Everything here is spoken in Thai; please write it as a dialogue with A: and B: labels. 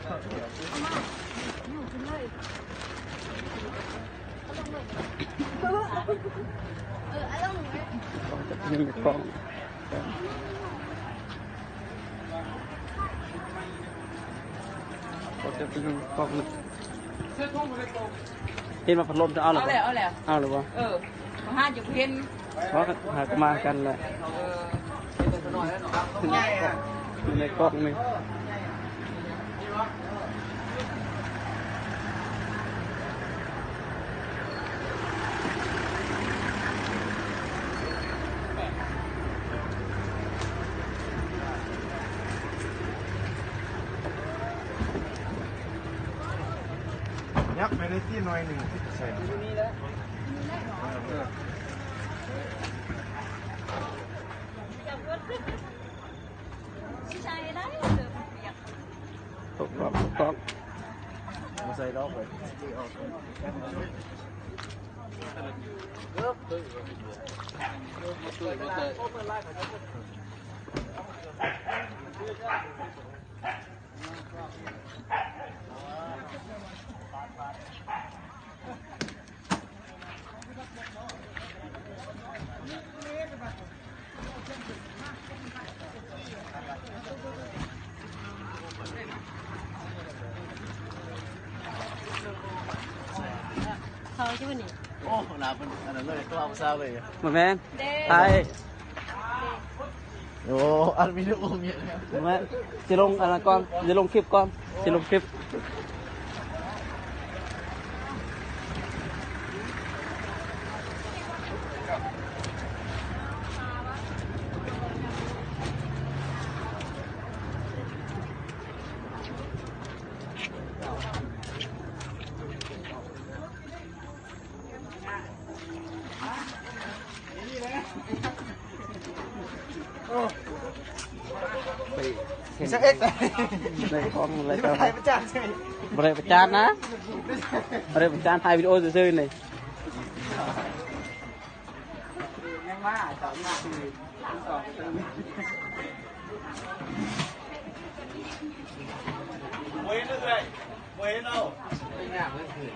A: ยังกล้องก็จะเป็นกล้องเห็นมาพัดลมจะเอาหรือเปล่าเอาหรือเปล่า
B: ห้าจะเพี้ยน
A: เพราะหากมากันแหละในกล้องนี่
C: ยักไปในที่น้อยหนึ่งที่ใส่
A: ตกกล้อง
C: มาใส่ดอกเลย
B: เขาใช่ไหมนี่
C: โอ้หนาเป็นอันนั้นเลยก็เอาซาเลย
A: มาแมนไทย
C: โอ้อันมีลูกอมเยอะ
A: มาแมนจะลงอะไรก่อนจะลงคลิปก่อนจะลงคลิป
C: มีสักเอ็กซ์
A: ในของอะไรก็
C: ไทยประจานใช่ไหม
A: บริประจานนะบริประจานถ่ายวิดีโอซื่อๆเลย
C: ยังว่าต่อมาคือเว้นเลยเว้นเอาไม่น่าเว้นคือ